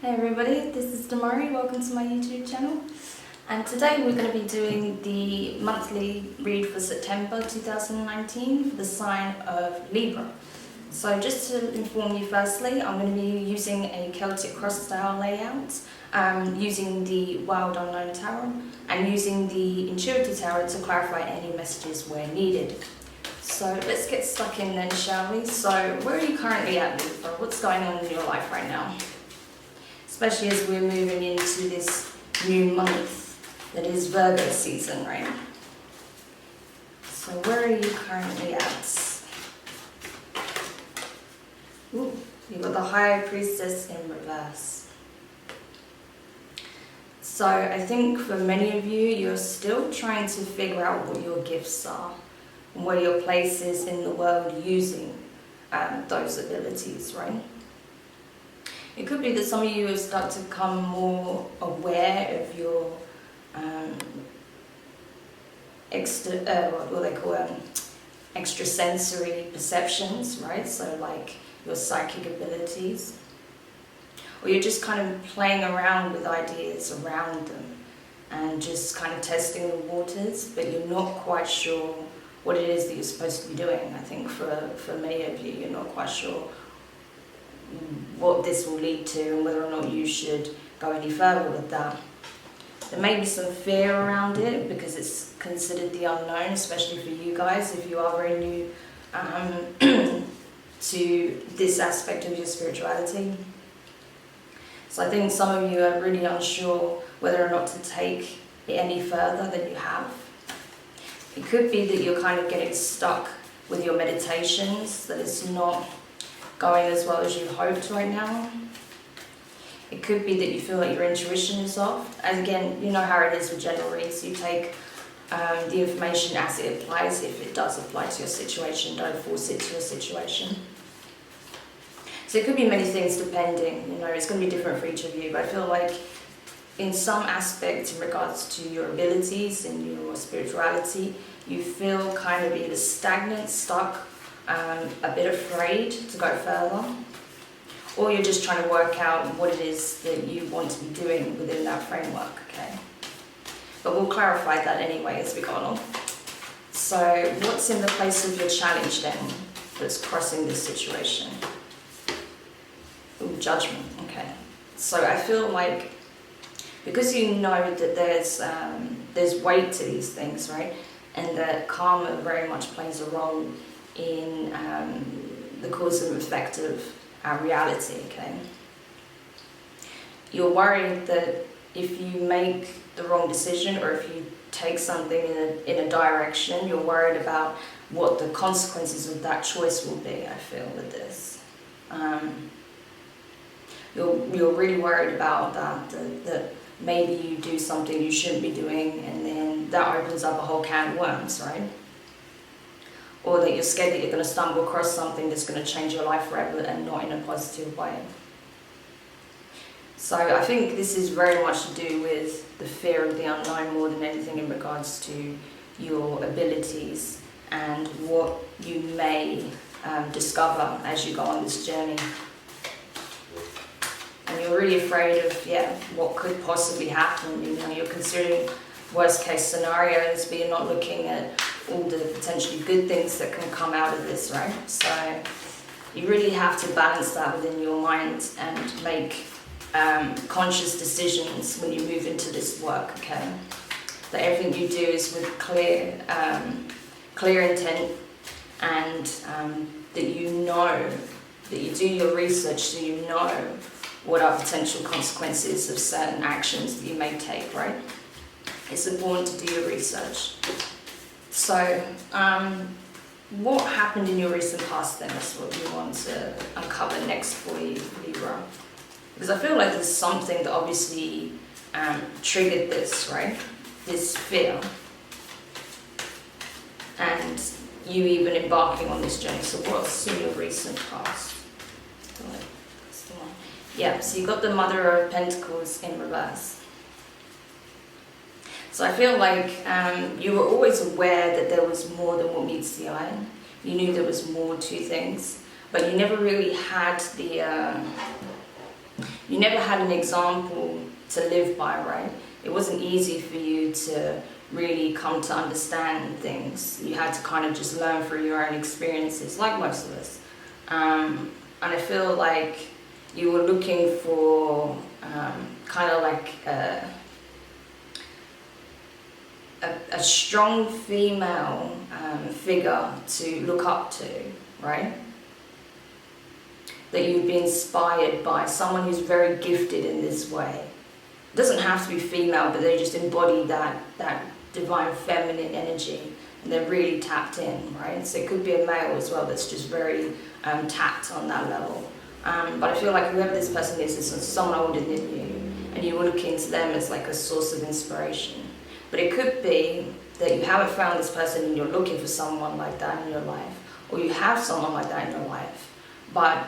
Hey everybody, this is Demari, welcome to my YouTube channel. And today we're going to be doing the monthly read for September 2019 for the sign of Libra. So just to inform you firstly, I'm going to be using a Celtic cross style layout, using the Wild Unknown Tarot and using the Intuitive Tarot to clarify any messages where needed. So let's get stuck in then, shall we? So where are you currently at, Libra? What's going on in your life right now? Especially as we're moving into this new month that is Virgo season, right? So where are you currently at? Ooh, you've got the High Priestess in reverse. So I think for many of you, you're still trying to figure out what your gifts are and where your place is in the world using those abilities, right? It could be that some of you have started to become more aware of your extrasensory perceptions, right? So like your psychic abilities. Or you're just kind of playing around with ideas around them and just kind of testing the waters, but you're not quite sure what it is that you're supposed to be doing. I think for many of you, you're not quite sure what this will lead to and whether or not you should go any further with that. There may be some fear around it because it's considered the unknown, especially for you guys if you are very new to this aspect of your spirituality. So I think some of you are really unsure whether or not to take it any further than you have. It could be that you're kind of getting stuck with your meditations, that it's not going as well as you hoped right now. It could be that you feel like your intuition is off. And again, you know how it is with general reads. You take the information as it applies. If it does apply to your situation, don't force it to your situation. So it could be many things depending, it's going to be different for each of you. But I feel like in some aspects in regards to your abilities and your spirituality, you feel kind of either stagnant, stuck, a bit afraid to go further, or you're just trying to work out what it is that you want to be doing within that framework, okay? But we'll clarify that anyway as we go along. So what's in the place of your challenge then that's crossing this situation? Ooh, judgment, okay. So I feel like because you know that there's weight to these things, right? And that karma very much plays a role in the cause and effect of our reality, okay? You're worried that if you make the wrong decision or if you take something in a direction, you're worried about what the consequences of that choice will be, I feel, with this. You're really worried about that maybe you do something you shouldn't be doing and then that opens up a whole can of worms, right? Or that you're scared that you're going to stumble across something that's going to change your life forever and not in a positive way. So I think this is very much to do with the fear of the unknown more than anything in regards to your abilities and what you may discover as you go on this journey. And you're really afraid of what could possibly happen. You're considering worst case scenarios, but you're not looking at all the potentially good things that can come out of this, right? So you really have to balance that within your mind and make conscious decisions when you move into this work, okay? That everything you do is with clear intent, and that you know, that you do your research so you know what are potential consequences of certain actions that you may take, right? It's important to do your research. So, what happened in your recent past then? That's what we want to uncover next for you, Libra. Because I feel like there's something that obviously triggered this, right? This fear. And you even embarking on this journey. So what's in your recent past? That's the one. Yeah, so you've got the Mother of Pentacles in reverse. So I feel like you were always aware that there was more than what meets the eye. You knew there was more to things, but you never really had the you never had an example to live by, right? It wasn't easy for you to really come to understand things. You had to kind of just learn through your own experiences, like most of us. And I feel like you were looking for kind of like a strong female figure to look up to, right? That you'd be inspired by, someone who's very gifted in this way. It doesn't have to be female, but they just embody that divine feminine energy, and they're really tapped in, right? So it could be a male as well that's just very tapped on that level. But I feel like whoever this person is someone older than you, and you were looking to them as like a source of inspiration. But it could be that you haven't found this person and you're looking for someone like that in your life, or you have someone like that in your life, but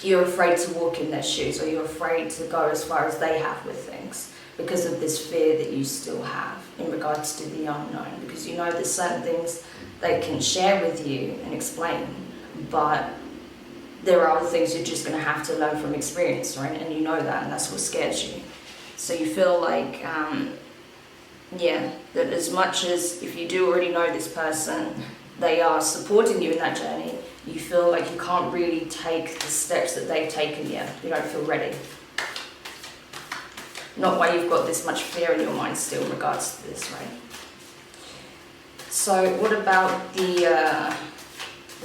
you're afraid to walk in their shoes, or you're afraid to go as far as they have with things because of this fear that you still have in regards to the unknown, because you know there's certain things they can share with you and explain, but there are other things you're just going to have to learn from experience, right? And you know that, and that's what scares you. So you feel like, that as much as if you do already know this person, they are supporting you in that journey, you feel like you can't really take the steps that they've taken yet. You don't feel ready. Not why you've got this much fear in your mind still in regards to this, right? So what about the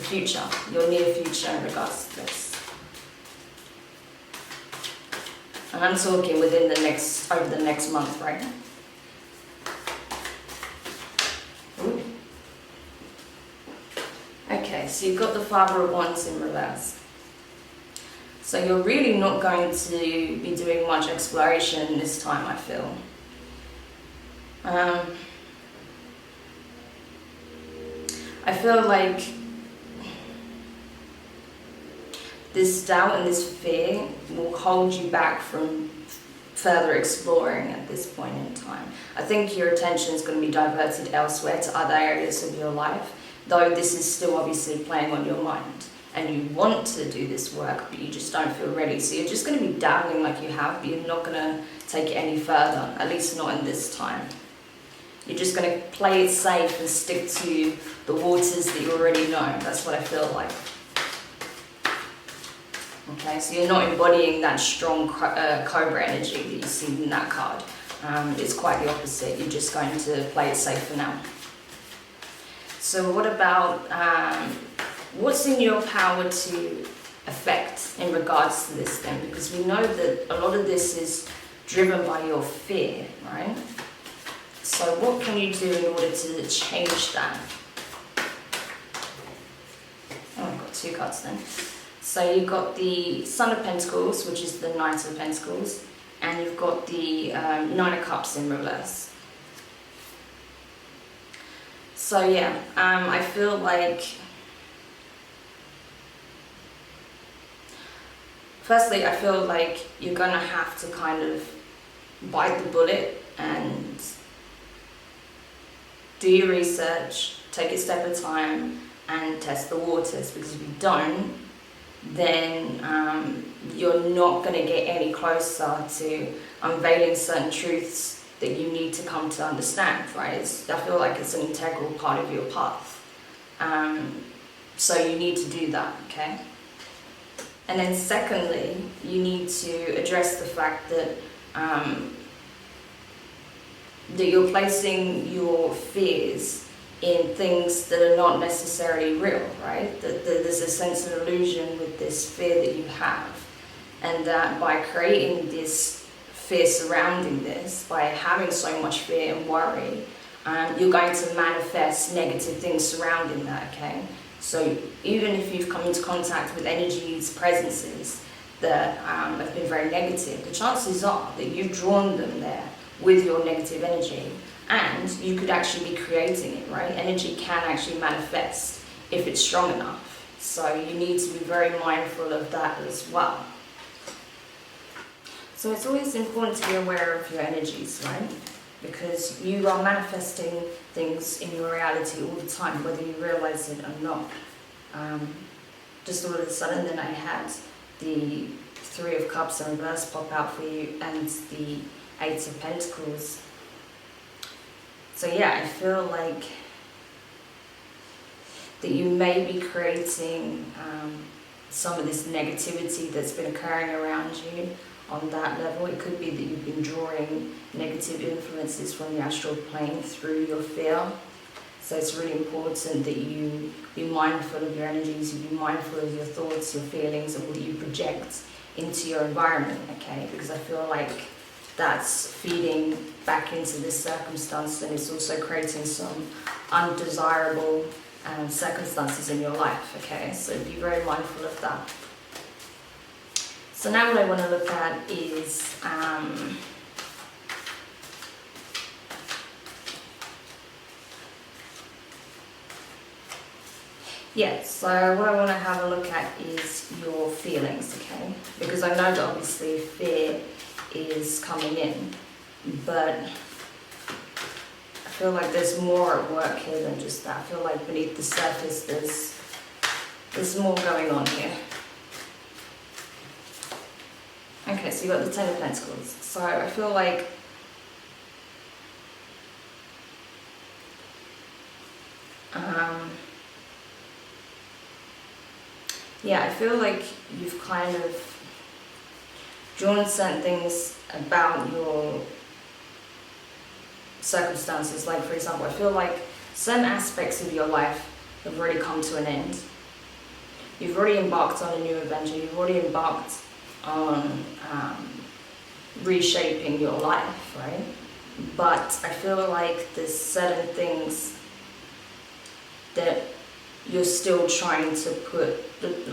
future, your near future in regards to this? And I'm talking over the next month, right? Ooh. Okay, so you've got the Father of Wands in reverse. So you're really not going to be doing much exploration this time, I feel. I feel like this doubt and this fear will hold you back from further exploring at this point in time. I think your attention is going to be diverted elsewhere to other areas of your life, though this is still obviously playing on your mind. And you want to do this work, but you just don't feel ready. So you're just going to be dabbling like you have, but you're not going to take it any further, at least not in this time. You're just going to play it safe and stick to the waters that you already know. That's what I feel like. Okay, so you're not embodying that strong cobra energy that you see in that card. It's quite the opposite. You're just going to play it safe for now. So what about, what's in your power to affect in regards to this then? Because we know that a lot of this is driven by your fear, right? So what can you do in order to change that? Oh, I've got two cards then. So you've got the Son of Pentacles, which is the Knight of Pentacles, and you've got the Nine of Cups in reverse. So yeah, I feel like, firstly, I feel like you're gonna have to kind of bite the bullet and do your research, take it step at a time, and test the waters, because if you don't, then you're not going to get any closer to unveiling certain truths that you need to come to understand, right? I feel like it's an integral part of your path. So you need to do that, okay? And then secondly, you need to address the fact that that you're placing your fears in things that are not necessarily real, right? That there's a sense of illusion with this fear that you have, and that by creating this fear surrounding this, by having so much fear and worry, you're going to manifest negative things surrounding that, okay? So even if you've come into contact with energies, presences that have been very negative, the chances are that you've drawn them there with your negative energy, and you could actually be creating it, right? Energy can actually manifest if it's strong enough. So you need to be very mindful of that as well. So it's always important to be aware of your energies, right? Because you are manifesting things in your reality all the time, whether you realize it or not. Just all of a sudden then I had the Three of Cups in reverse pop out for you, and the Eight of Pentacles. So yeah, I feel like that you may be creating some of this negativity that's been occurring around you on that level. It could be that you've been drawing negative influences from the astral plane through your fear. So it's really important that you be mindful of your energies, you be mindful of your thoughts, your feelings, and what you project into your environment, okay? Because I feel like that's feeding back into this circumstance, and it's also creating some undesirable circumstances in your life, okay? So be very mindful of that. So now what I want to look at is so what I want to have a look at is your feelings, okay? Because I know that obviously fear is coming in, but I feel like there's more at work here than just that. I feel like beneath the surface there's more going on here. Okay, so you got the Ten of Pentacles. So I feel like I feel like you've kind of drawn certain things about your circumstances. Like, for example, I feel like certain aspects of your life have already come to an end. You've already embarked on a new adventure. You've already embarked on reshaping your life, right? But I feel like there's certain things that you're still trying to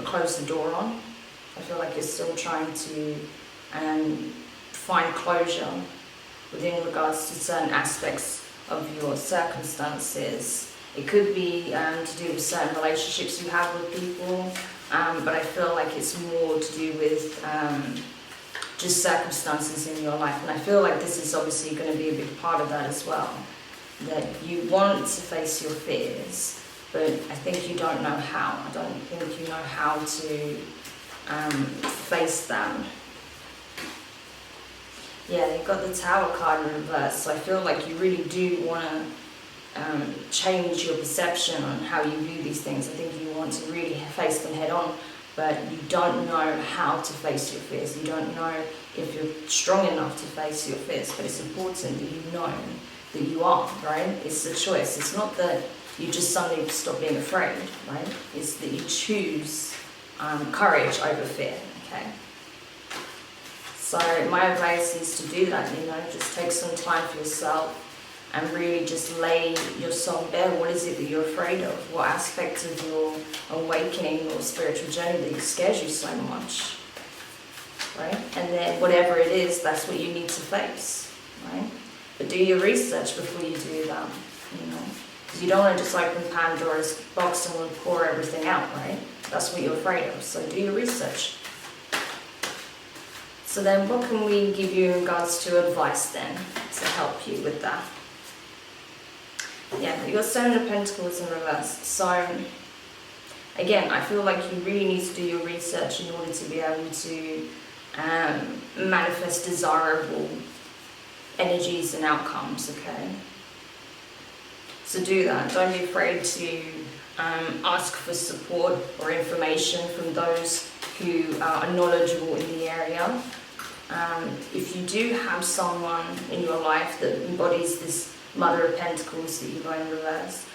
close the door on. I feel like you're still trying to find closure within regards to certain aspects of your circumstances. It could be to do with certain relationships you have with people, but I feel like it's more to do with just circumstances in your life. And I feel like this is obviously going to be a big part of that as well. That you want to face your fears, but I think you don't know how. I don't think you know how to face them. Yeah, you've got the Tower card in reverse, so I feel like you really do want to change your perception on how you view these things. I think you want to really face them head on, but you don't know how to face your fears. You don't know if you're strong enough to face your fears, but it's important that you know that you are, right? It's a choice. It's not that you just suddenly stop being afraid, right? It's that you choose courage over fear, okay? So my advice is to do that, just take some time for yourself and really just lay your soul bare. What is it that you're afraid of? What aspect of your awakening or spiritual journey that scares you so much, right? And then whatever it is, that's what you need to face, right? But do your research before you do that, because you don't want to just open Pandora's box and pour everything out, right? That's what you're afraid of, so do your research. So then what can we give you in regards to advice then to help you with that? Yeah, you got Seven of Pentacles in reverse. So again, I feel like you really need to do your research in order to be able to manifest desirable energies and outcomes, okay? So do that. Don't be afraid to ask for support or information from those who are knowledgeable in the area. If you do have someone in your life that embodies this Mother of Pentacles that you got in reverse,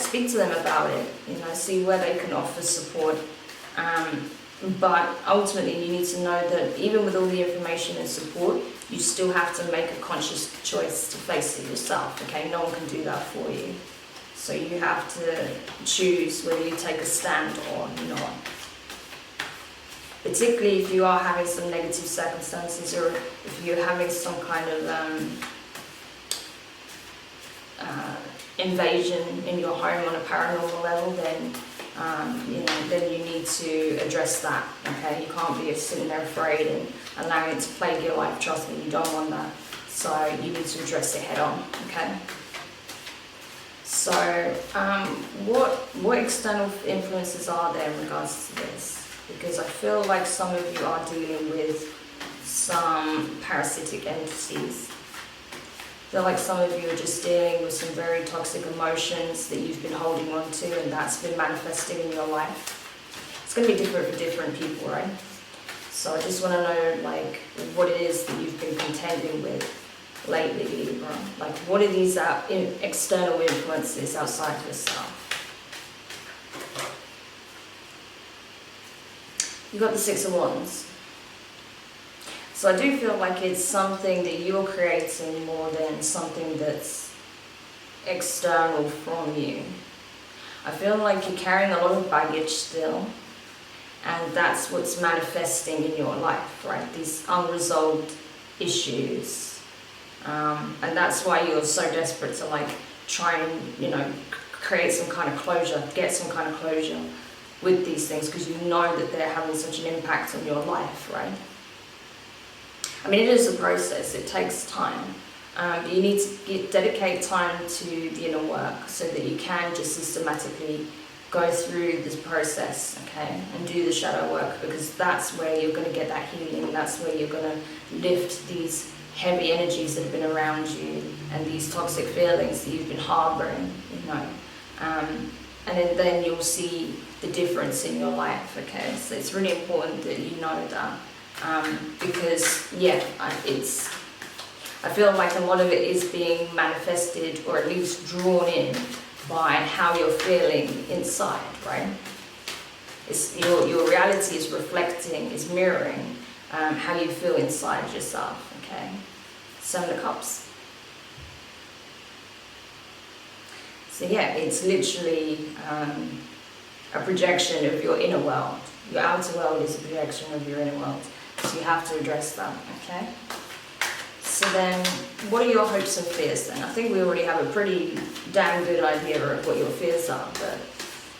speak to them about it, see where they can offer support. But ultimately you need to know that even with all the information and support, you still have to make a conscious choice to face it yourself, okay? No one can do that for you. So you have to choose whether you take a stand or not. Particularly if you are having some negative circumstances, or if you're having some kind of invasion in your home on a paranormal level, then then you need to address that, okay? You can't be sitting there afraid and allowing it to plague your life. Trust me, you don't want that. So you need to address it head on, okay? So what external influences are there in regards to this? because I feel like some of you are dealing with some parasitic entities. I feel like some of you are just dealing with some very toxic emotions that you've been holding on to, and that's been manifesting in your life. It's going to be different for different people, right? So I just want to know, like, what it is that you've been contending with lately, Libra. Like, what are these external influences outside of yourself? You got the Six of Wands. So I do feel like it's something that you're creating more than something that's external from you. I feel like you're carrying a lot of baggage still, and that's what's manifesting in your life, right? These unresolved issues. And that's why you're so desperate to like try and, create some kind of closure, get some kind of closure with these things, because you know that they're having such an impact on your life, right? I mean, it is a process, it takes time. But you need to dedicate time to the inner work so that you can just systematically go through this process, okay, and do the shadow work, because that's where you're going to get that healing. That's where you're going to lift these heavy energies that have been around you and these toxic feelings that you've been harboring, and then you'll see the difference in your life, okay? So it's really important that you know that, because I feel like a lot of it is being manifested, or at least drawn in, by how you're feeling inside, right? It's your reality is reflecting, is mirroring how you feel inside yourself, okay? Seven of Cups. So yeah, it's literally a projection of your inner world. Your outer world is a projection of your inner world. So you have to address that, okay? So then, what are your hopes and fears then? I think we already have a pretty damn good idea of what your fears are, but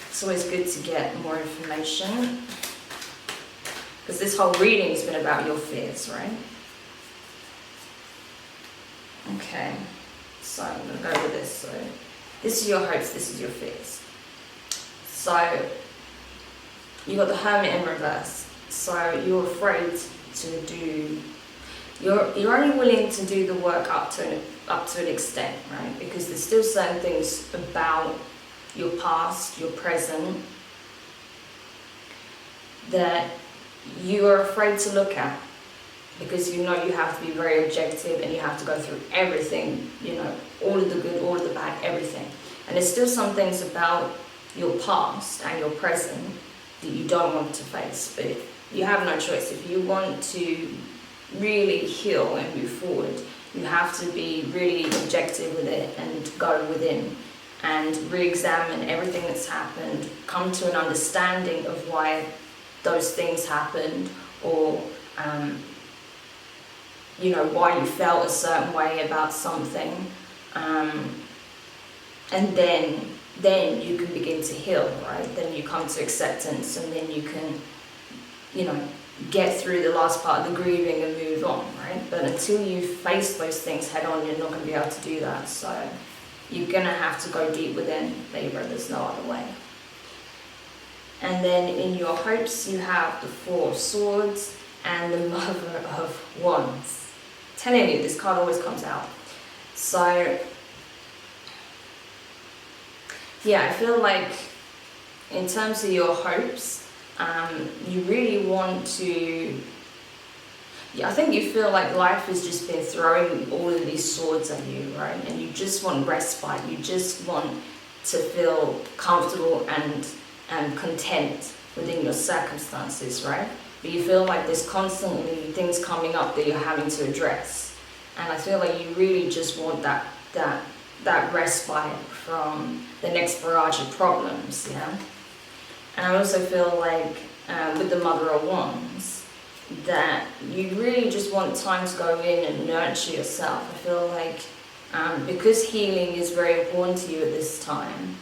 it's always good to get more information, because this whole reading has been about your fears, right? Okay, so I'm going to go with this. So this is your hopes, this is your fears. So you got the Hermit in reverse. So you're afraid to do. You're only willing to do the work up to an extent, right? Because there's still certain things about your past, your present, that you are afraid to look at, because you know you have to be very objective and you have to go through everything, all of the good, all of the bad, everything. And there's still some things about your past and your present that you don't want to face, but you have no choice. If you want to really heal and move forward, you have to be really objective with it and go within and re-examine everything that's happened, come to an understanding of why those things happened, or why you felt a certain way about something, and then you can begin to heal, right? Then you come to acceptance, and then you can get through the last part of the grieving and move on, right? But until you face those things head on, you're not going to be able to do that. So you're going to have to go deep within, Libra. There's no other way. And then in your hopes, you have the Four of Swords and the Mother of Wands. I'm telling you, this card always comes out. So yeah, I feel like in terms of your hopes, you really want to, I think you feel like life has just been throwing all of these swords at you, right? And you just want respite, you just want to feel comfortable and content within your circumstances, right? But you feel like there's constantly things coming up that you're having to address. And I feel like you really just want that respite from the next barrage of problems, yeah? And I also feel like with the Mother of Wands, that you really just want time to go in and nurture yourself. I feel like because healing is very important to you at this time,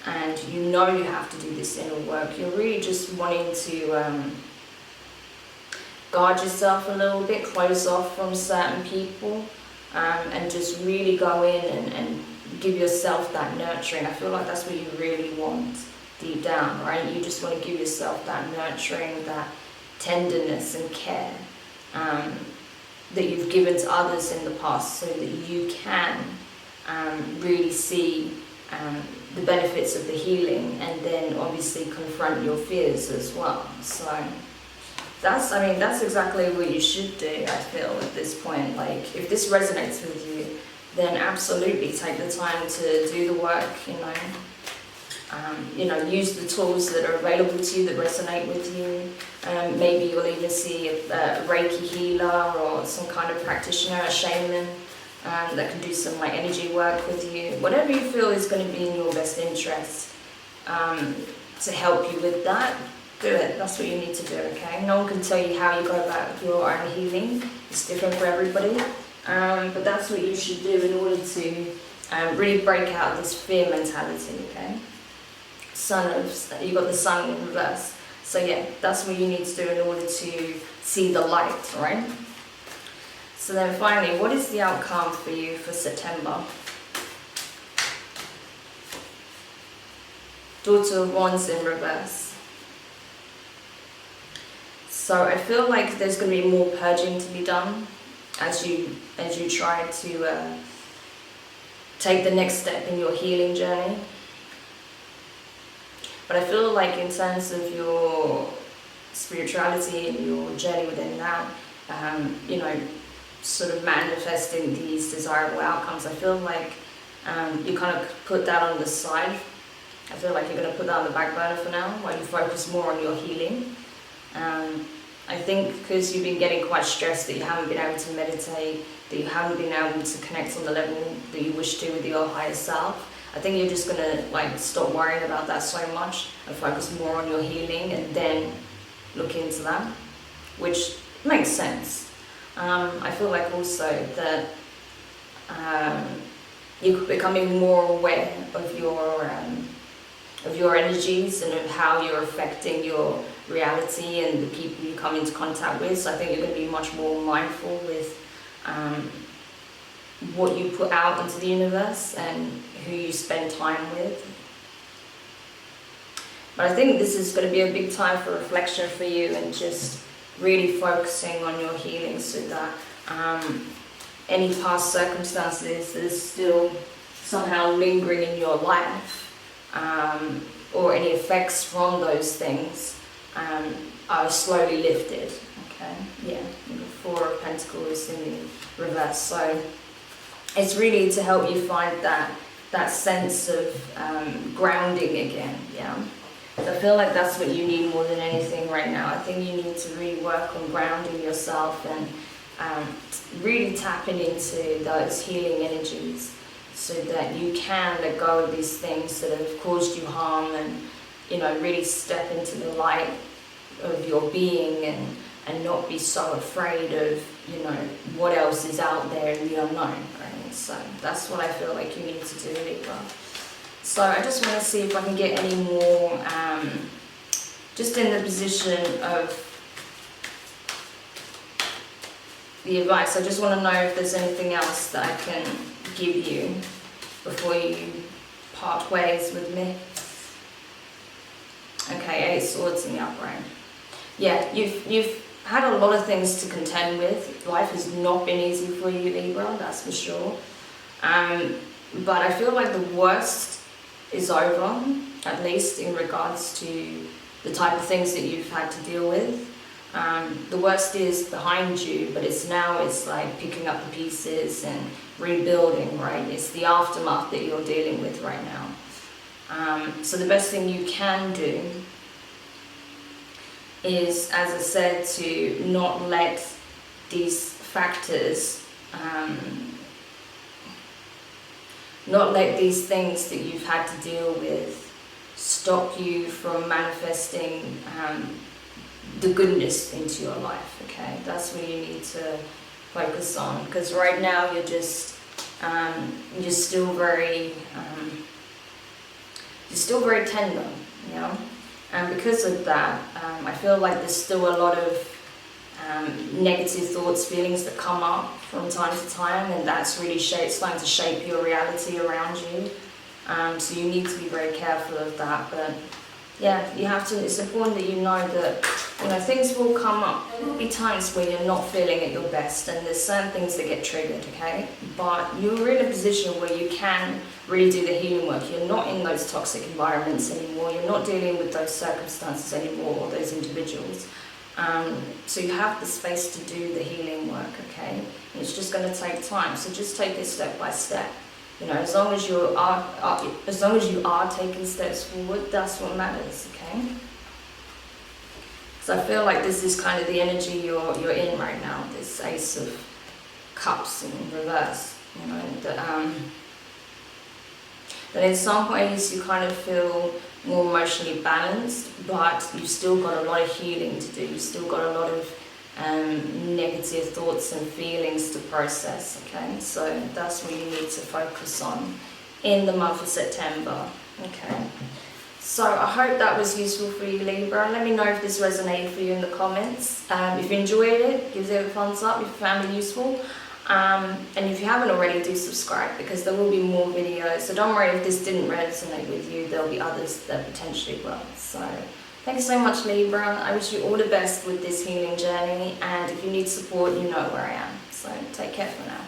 and you have to do this inner work, you're really just wanting to guard yourself a little bit, close off from certain people, and just really go in and give yourself that nurturing. I feel like that's what you really want. deep down, right? You just want to give yourself that nurturing, that tenderness and care that you've given to others in the past, so that you can really see the benefits of the healing, and then obviously confront your fears as well. So that's exactly what you should do, I feel, at this point. Like, if this resonates with you, then absolutely take the time to do the work, use the tools that are available to you that resonate with you. Maybe you'll even see a Reiki healer or some kind of practitioner, a shaman, that can do some energy work with you. Whatever you feel is going to be in your best interest to help you with that, do it. That's what you need to do, okay? No one can tell you how you go about your own healing. It's different for everybody. But that's what you should do in order to really break out this fear mentality, okay? You got the sun in reverse. So yeah, that's what you need to do in order to see the light, right? So then finally, what is the outcome for you for September? Daughter of Wands in reverse. So I feel like there's going to be more purging to be done as you try to take the next step in your healing journey. But I feel like in terms of your spirituality and your journey within that, sort of manifesting these desirable outcomes, I feel like you kind of put that on the side. I feel like you're going to put that on the back burner for now, while you focus more on your healing. I think because you've been getting quite stressed that you haven't been able to meditate, that you haven't been able to connect on the level that you wish to with your higher self, I think you're just going to stop worrying about that so much and focus more on your healing, and then look into that, which makes sense. I feel like also that you're becoming more aware of your energies and of how you're affecting your reality and the people you come into contact with. So I think you're going to be much more mindful with what you put out into the universe and who you spend time with. But I think this is going to be a big time for reflection for you, and just really focusing on your healing, so that any past circumstances that are still somehow lingering in your life, or any effects from those things, are slowly lifted. Okay, yeah, the Four of Pentacles in the reverse. So it's really to help you find that sense of grounding again. Yeah, so I feel like that's what you need more than anything right now. I think you need to really work on grounding yourself and really tapping into those healing energies, so that you can let go of these things that have caused you harm, and really step into the light of your being, and not be so afraid of what else is out there in the unknown, right? So that's what I feel like you need to do, Libra. So I just want to see if I can get any more just in the position of the advice. I just want to know if there's anything else that I can give you before you part ways with me. Okay, 8 Swords in the upright. Yeah, you've had a lot of things to contend with. Life has not been easy for you, Libra, that's for sure. But I feel like the worst is over, at least in regards to the type of things that you've had to deal with. The worst is behind you, but it's like picking up the pieces and rebuilding, right? It's the aftermath that you're dealing with right now. So the best thing you can do is, as I said, to not let these factors, not let these things that you've had to deal with stop you from manifesting the goodness into your life, okay? That's what you need to focus on, because right now you're still very tender, and because of that, I feel like there's still a lot of negative thoughts, feelings that come up from time to time, and that's really starting to shape your reality around you. So you need to be very careful of that. But Yeah, you have to, it's important that you know that, you know, things will come up. There will be times where you're not feeling at your best and there's certain things that get triggered, okay? But you're in a position where you can really do the healing work. You're not in those toxic environments anymore. You're not dealing with those circumstances anymore or those individuals. So you have the space to do the healing work, okay? And it's just going to take time. So just take it step by step. You know, as long as you are taking steps forward, that's what matters, okay? So I feel like this is kind of the energy you're in right now, this Ace of Cups in reverse, you know, that in some ways you kind of feel more emotionally balanced, but you've still got a lot of healing to do. You've still got a lot of negative thoughts and feelings to process, okay? So that's what you need to focus on in the month of September, okay? So I hope that was useful for you, Libra. Let me know if this resonated for you in the comments. If you enjoyed it, give it a thumbs up if you found it useful. And if you haven't already, do subscribe, because there will be more videos. So don't worry if this didn't resonate with you, there'll be others that potentially will. So thank you so much, Libra. I wish you all the best with this healing journey, and if you need support, you know where I am. So take care for now.